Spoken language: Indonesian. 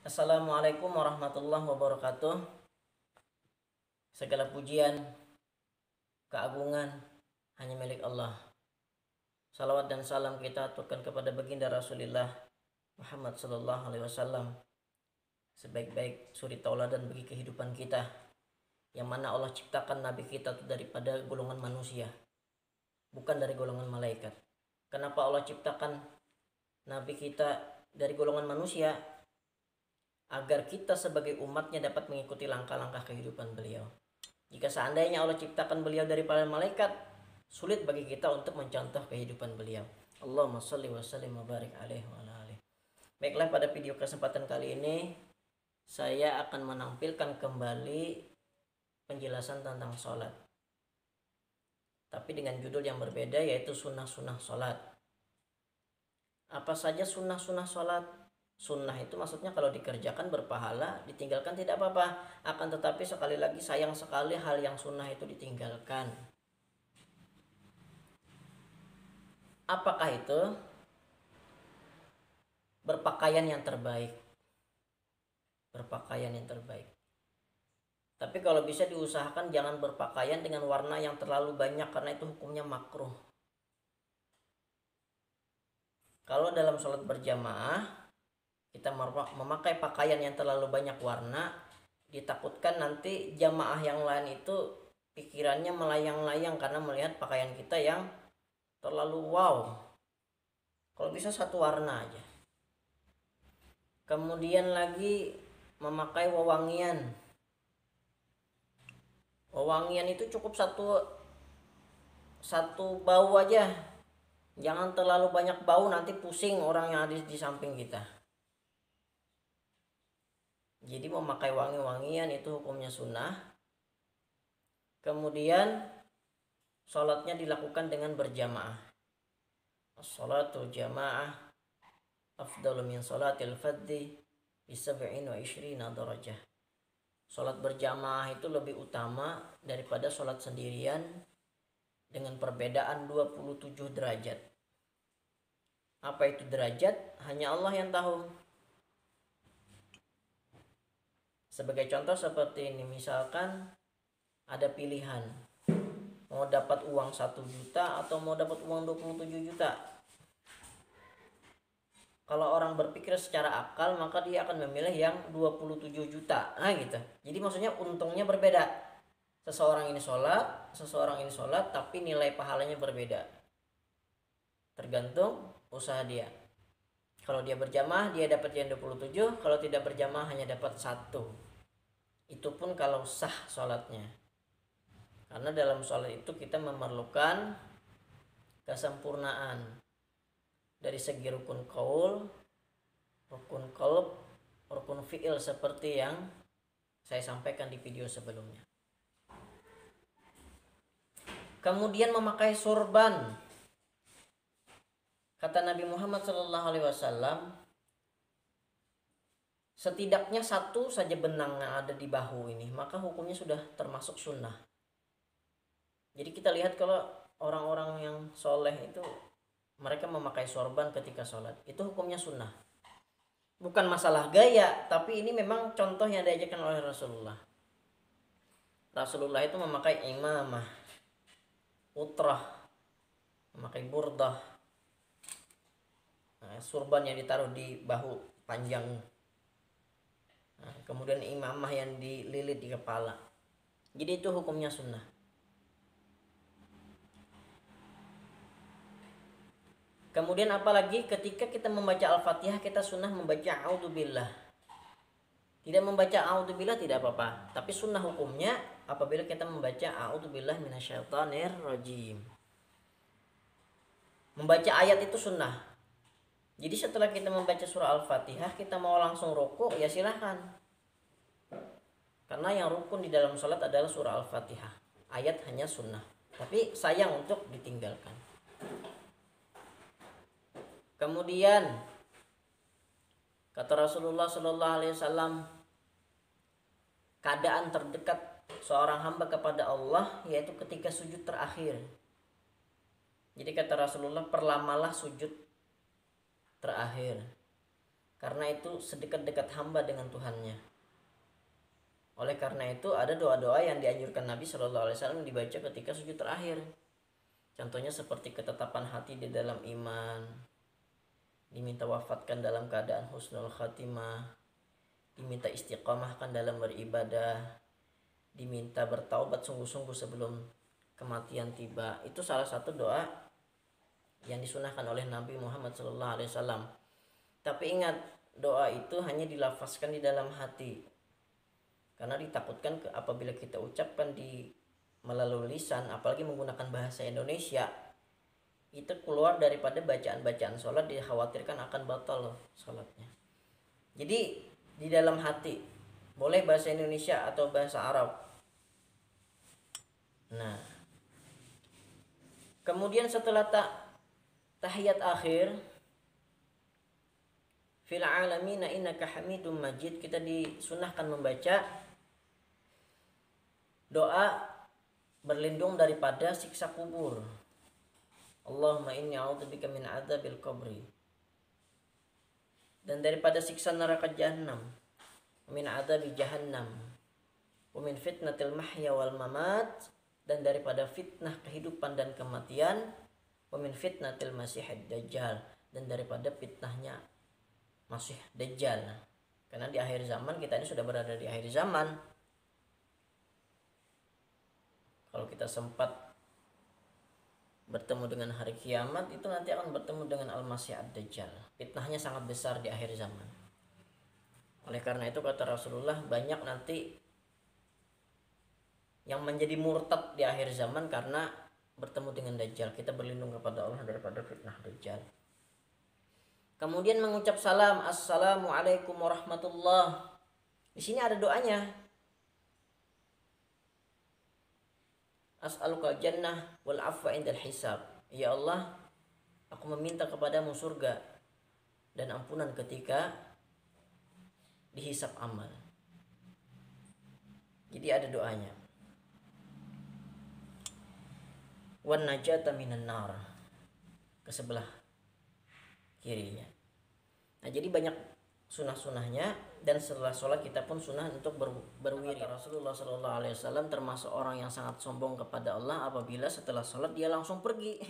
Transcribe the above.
Assalamualaikum warahmatullahi wabarakatuh. Segala pujian, keagungan hanya milik Allah. Salawat dan salam kita aturkan kepada baginda Rasulullah Muhammad sallallahu alaihi wasallam, sebaik-baik suri tauladan bagi kehidupan kita, yang mana Allah ciptakan nabi kita itu daripada golongan manusia, bukan dari golongan malaikat. Kenapa Allah ciptakan nabi kita dari golongan manusia? Agar kita sebagai umatnya dapat mengikuti langkah-langkah kehidupan beliau. Jika seandainya Allah ciptakan beliau dari para malaikat, sulit bagi kita untuk mencontoh kehidupan beliau. Allahumma sholli wa sallim wa barik alaihi wa ala alihi. Baiklah, pada video kesempatan kali ini saya akan menampilkan kembali penjelasan tentang sholat, tapi dengan judul yang berbeda, yaitu sunnah-sunnah sholat. Apa saja sunnah-sunnah sholat? Sunnah itu maksudnya kalau dikerjakan berpahala, ditinggalkan tidak apa-apa. Akan tetapi sekali lagi, sayang sekali hal yang sunnah itu ditinggalkan. Apakah itu? Berpakaian yang terbaik. Berpakaian yang terbaik. Tapi kalau bisa diusahakan jangan berpakaian dengan warna yang terlalu banyak, karena itu hukumnya makruh. Kalau dalam sholat berjamaah kita memakai pakaian yang terlalu banyak warna, ditakutkan nanti jamaah yang lain itu pikirannya melayang-layang karena melihat pakaian kita yang terlalu wow. Kalau bisa satu warna aja. Kemudian lagi memakai wewangian. Wewangian itu cukup satu bau aja. Jangan terlalu banyak bau, nanti pusing orang yang ada di samping kita. Jadi memakai wangi-wangian itu hukumnya sunnah. Kemudian sholatnya dilakukan dengan berjamaah. As-sholatul jamaah afdalu min sholatil fadhi bi 27 darajah. Sholat berjamaah itu lebih utama daripada sholat sendirian dengan perbedaan 27 derajat. Apa itu derajat? Hanya Allah yang tahu. Sebagai contoh seperti ini, misalkan ada pilihan, mau dapat uang 1 juta atau mau dapat uang 27 juta. Kalau orang berpikir secara akal, maka dia akan memilih yang 27 juta. Nah gitu. Jadi maksudnya untungnya berbeda. Seseorang ini sholat, tapi nilai pahalanya berbeda. Tergantung usaha dia. Kalau dia berjamaah, dia dapat yang 27. Kalau tidak berjamaah, hanya dapat 1. Itu pun kalau sah sholatnya. Karena dalam sholat itu kita memerlukan kesempurnaan dari segi rukun qaul, rukun qalb, rukun fi'il, seperti yang saya sampaikan di video sebelumnya. Kemudian memakai surban. Kata Nabi Muhammad SAW, setidaknya 1 saja benang yang ada di bahu ini, maka hukumnya sudah termasuk sunnah. Jadi kita lihat kalau orang-orang yang soleh itu, mereka memakai sorban ketika sholat, itu hukumnya sunnah. Bukan masalah gaya, tapi ini memang contoh yang diajarkan oleh Rasulullah. Rasulullah itu memakai imamah, utrah, memakai burdah, surban yang ditaruh di bahu panjang. Kemudian imamah yang dililit di kepala. Jadi itu hukumnya sunnah. Kemudian apalagi ketika kita membaca Al-Fatihah, kita sunnah membaca a'udzubillah. Tidak membaca a'udzubillah tidak apa-apa, tapi sunnah hukumnya apabila kita membaca a'udzubillah minasyaitonir rajim. Membaca ayat itu sunnah. Jadi setelah kita membaca surah Al-Fatihah, kita mau langsung rukuk, ya silahkan. Karena yang rukun di dalam sholat adalah surah Al-Fatihah. Ayat hanya sunnah, tapi sayang untuk ditinggalkan. Kemudian kata Rasulullah SAW, keadaan terdekat seorang hamba kepada Allah yaitu ketika sujud terakhir. Jadi kata Rasulullah, perlamalah sujud terakhir. karena itu sedekat-dekat hamba dengan Tuhannya. Oleh karena itu ada doa-doa yang dianjurkan Nabi Shallallahu Alaihi Wasallam dibaca ketika sujud terakhir. Contohnya seperti ketetapan hati di dalam iman, diminta wafatkan dalam keadaan husnul khatimah, diminta istiqomahkan dalam beribadah, diminta bertaubat sungguh-sungguh sebelum kematian tiba. Itu salah satu doa yang disunahkan oleh Nabi Muhammad SAW. Tapi ingat, doa itu hanya dilafazkan di dalam hati, karena ditakutkan apabila kita ucapkan di melalui lisan, apalagi menggunakan bahasa Indonesia, itu keluar daripada bacaan-bacaan sholat, dikhawatirkan akan batal sholatnya. Jadi di dalam hati, boleh bahasa Indonesia atau bahasa Arab. Nah, kemudian setelah tahiyat akhir, fil alamina innaka hamidum majid, kita disunahkan membaca doa berlindung daripada siksa kubur. Allahumma inni a'udzubika min adzabil qabri, dan daripada siksa neraka jahanam, min adzabi jahannam, wa min fitnatil mahya wal mamat, dan daripada fitnah kehidupan dan kematian, wa min fitnatil masihid dajjal, dan daripada fitnahnya masih dajjal. Karena di akhir zaman, kita ini sudah berada di akhir zaman. Kalau kita sempat bertemu dengan hari kiamat, itu nanti akan bertemu dengan Al-Masih Ad-Dajjal. Fitnahnya sangat besar di akhir zaman. Oleh karena itu kata Rasulullah, banyak nanti yang menjadi murtad di akhir zaman karena bertemu dengan Dajjal. Kita berlindung kepada Allah daripada fitnah Dajjal. Kemudian mengucap salam, Assalamualaikum warahmatullahi. Di sini ada doanya. As'aluka jannah wal afwa indal hisab. Ya Allah, aku meminta kepadamu surga dan ampunan ketika dihisab amal. Jadi ada doanya. Wan najata minan nar, ke sebelah kirinya. Nah, jadi banyak sunah-sunahnya, dan setelah sholat kita pun sunah untuk berwirid. Rasulullah SAW termasuk orang yang sangat sombong kepada Allah apabila setelah sholat dia langsung pergi.